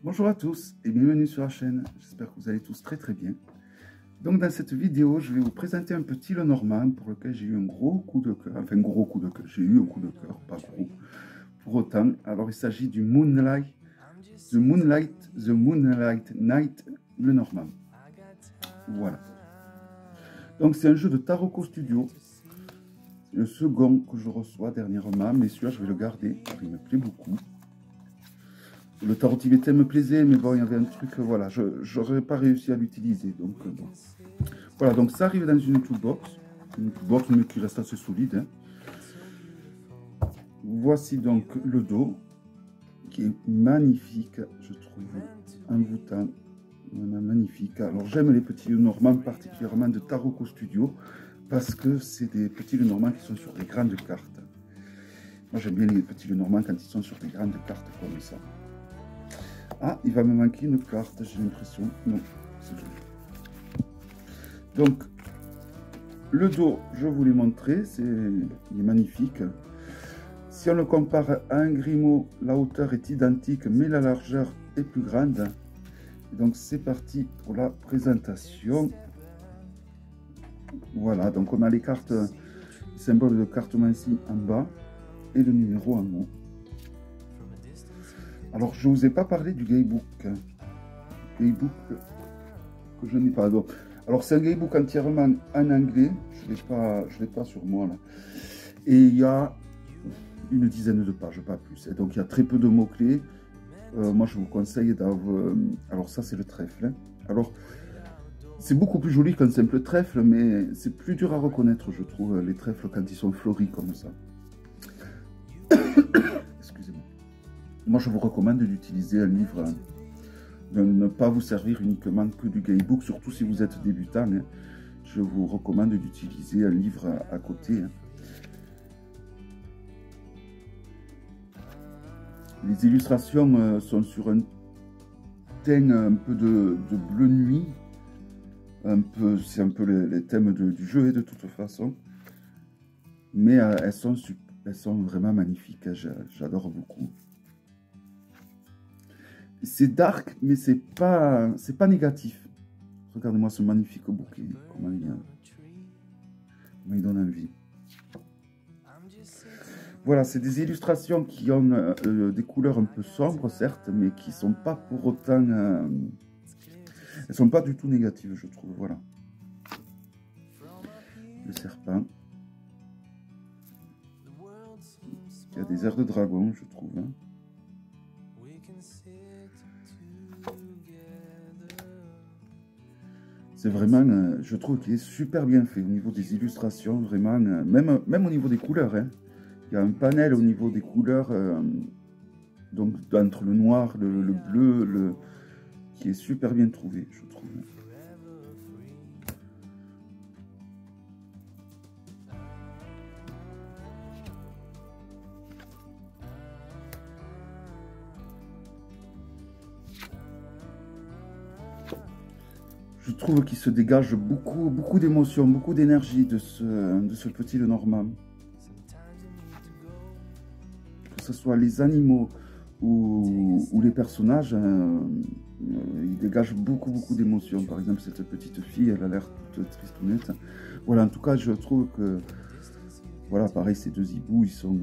Bonjour à tous et bienvenue sur la chaîne, j'espère que vous allez tous très bien. Donc dans cette vidéo, je vais vous présenter un petit Lenormand pour lequel j'ai eu un gros coup de cœur, enfin gros coup de cœur, j'ai eu un coup de cœur, pas gros, pour autant. Alors il s'agit du The Moonlight Night Lenormand. Voilà. Donc c'est un jeu de Taroko Studio, c'est le second que je reçois dernièrement, mais celui-là je vais le garder, il me plaît beaucoup. Le tarot tibétain me plaisait, mais bon, il y avait un truc, voilà, je n'aurais pas réussi à l'utiliser. Donc, bon. Voilà, donc ça arrive dans une toolbox mais qui reste assez solide. Hein. Voici donc le dos, qui est magnifique, je trouve, envoûtant, vraiment magnifique. Alors, j'aime les petits Lenormand, particulièrement de Taroko Studio, parce que c'est des petits Lenormand qui sont sur des grandes cartes. Moi, j'aime bien les petits Lenormand quand ils sont sur des grandes cartes comme ça. Ah, il va me manquer une carte, j'ai l'impression. Non, c'est joli. Donc, le dos, je vous l'ai montré, il est magnifique. Si on le compare à un Grimaud, la hauteur est identique, mais la largeur est plus grande. Donc, c'est parti pour la présentation. Voilà, donc on a les cartes, les symboles de cartomancie en bas et le numéro en haut. Alors, je ne vous ai pas parlé du Gaybook. Gaybook que je n'ai pas. Alors, c'est un Gaybook entièrement en anglais. Je ne l'ai pas sur moi, là. Et il y a une dizaine de pages, pas plus. Et donc, il y a très peu de mots-clés. Moi, je vous conseille d'avoir... alors, ça, c'est le trèfle. Alors, c'est beaucoup plus joli qu'un simple trèfle, mais c'est plus dur à reconnaître, je trouve, les trèfles quand ils sont fleuris comme ça. Excusez-moi. Moi, je vous recommande d'utiliser un livre, de ne pas vous servir uniquement que du Gaybook, surtout si vous êtes débutant. Hein. Je vous recommande d'utiliser un livre à côté. Hein. Les illustrations sont sur un teint un peu de bleu nuit. C'est un peu les thèmes du jeu de toute façon. Mais elles sont vraiment magnifiques. Hein. J'adore beaucoup. C'est dark, mais c'est pas négatif. Regardez-moi ce magnifique bouquet. Comment il donne envie. Voilà, c'est des illustrations qui ont des couleurs un peu sombres, certes, mais qui ne sont pas pour autant... elles ne sont pas du tout négatives, je trouve. Voilà. Le serpent. Il y a des airs de dragon, je trouve. Hein. C'est vraiment, je trouve qu'il est super bien fait au niveau des illustrations, vraiment, même au niveau des couleurs. Hein. Il y a un panel au niveau des couleurs, donc entre le noir, le bleu, qui est super bien trouvé, je trouve. Je trouve qu'il se dégage beaucoup d'émotions, beaucoup d'énergie de ce petit Lenormand. Que ce soit les animaux ou les personnages, il dégage beaucoup d'émotions. Par exemple, cette petite fille, elle a l'air toute tristounette. Voilà, en tout cas, je trouve que, voilà, pareil, ces deux hiboux, ils sont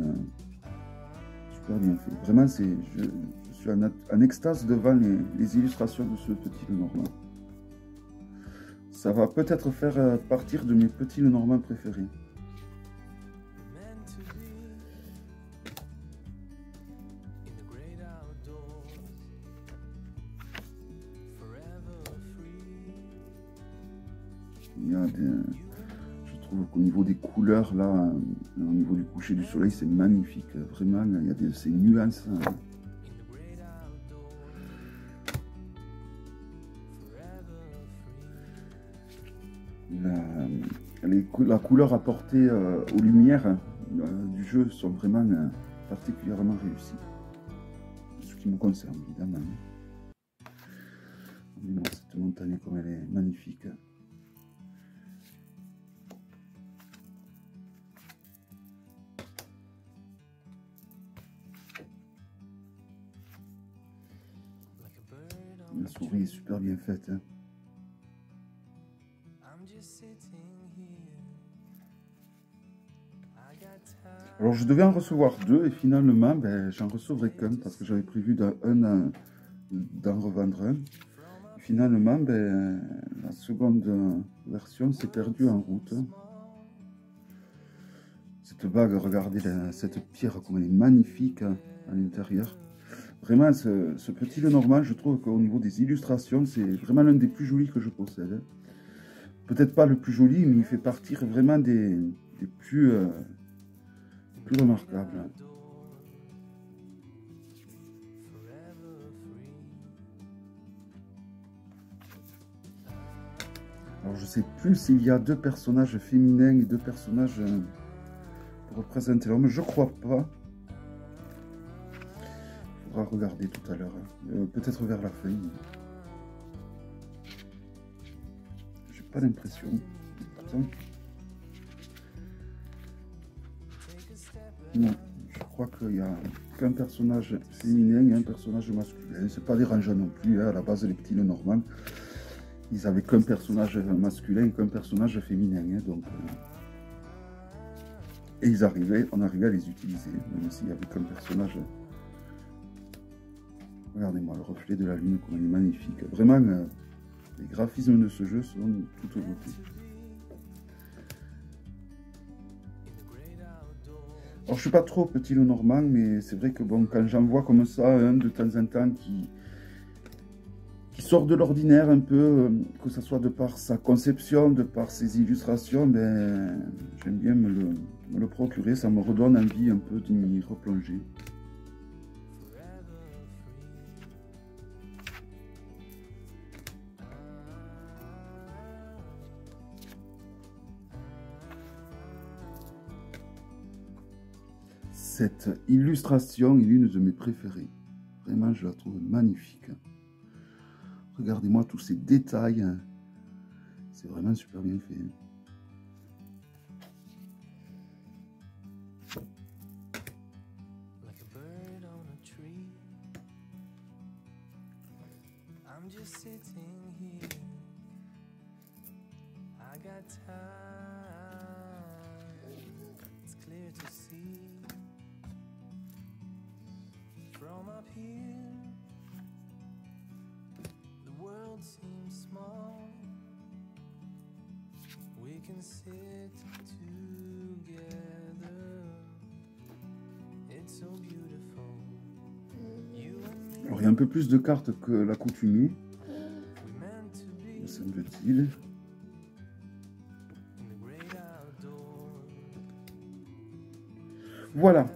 super bien faits. Vraiment, je suis en extase devant les illustrations de ce petit Lenormand. Ça va peut-être faire partir de mes petits Lenormand préférés. Il y a je trouve qu'au niveau des couleurs, là, au niveau du coucher du soleil, c'est magnifique. Vraiment, il y a ces nuances. Hein. La couleur apportée aux lumières du jeu sont vraiment particulièrement réussies. Ce qui me concerne, évidemment. Mais non, cette montagne, comme elle est magnifique. La souris est super bien faite. Hein. Alors je devais en recevoir 2 et finalement ben, j'en recevrai qu'un parce que j'avais prévu d'en revendre un. Et finalement ben, la seconde version s'est perdue en route. Cette bague, regardez cette pierre comme elle est magnifique hein, à l'intérieur. Vraiment ce petit Lenormand, je trouve qu'au niveau des illustrations c'est vraiment l'un des plus jolis que je possède. Peut-être pas le plus joli mais il fait partie vraiment des plus remarquable. Alors je sais plus s'il y a 2 personnages féminins et 2 personnages pour représenter l'homme. Je crois pas. Il faudra regarder tout à l'heure. Peut-être vers la fin. J'ai pas l'impression. Non, je crois qu'il n'y a qu'un personnage féminin et un personnage masculin. C'est pas dérangeant non plus, hein. À la base les petits Lenormand, ils avaient qu'un personnage masculin et qu'un personnage féminin. Hein, donc, et on arrivait à les utiliser, même s'il n'y avait qu'un personnage. Regardez-moi le reflet de la lune, comme il est magnifique. Vraiment, les graphismes de ce jeu sont toute beauté. Alors je suis pas trop petit Lenormand, mais c'est vrai que bon, quand j'en vois comme ça, un de temps en temps qui sort de l'ordinaire un peu, que ce soit de par sa conception, de par ses illustrations, ben j'aime bien me le procurer, ça me redonne envie un peu d'y replonger. Cette illustration est l'une de mes préférées. Vraiment, je la trouve magnifique. Regardez-moi tous ces détails. C'est vraiment super bien fait. From up here, the world seems small. We can sit together. It's so beautiful. Alors il y a un peu plus de cartes que l'accoutumée, me semble-t-il. Voilà.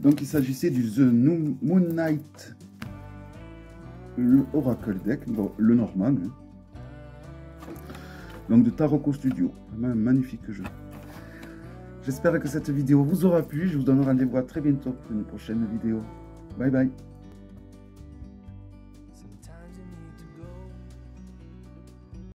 Donc il s'agissait du The Moon Knight, le Oracle Deck, Lenormand. Hein. Donc de Taroko Studio. Vraiment un magnifique jeu. J'espère que cette vidéo vous aura plu. Je vous donne rendez-vous à très bientôt pour une prochaine vidéo. Bye bye.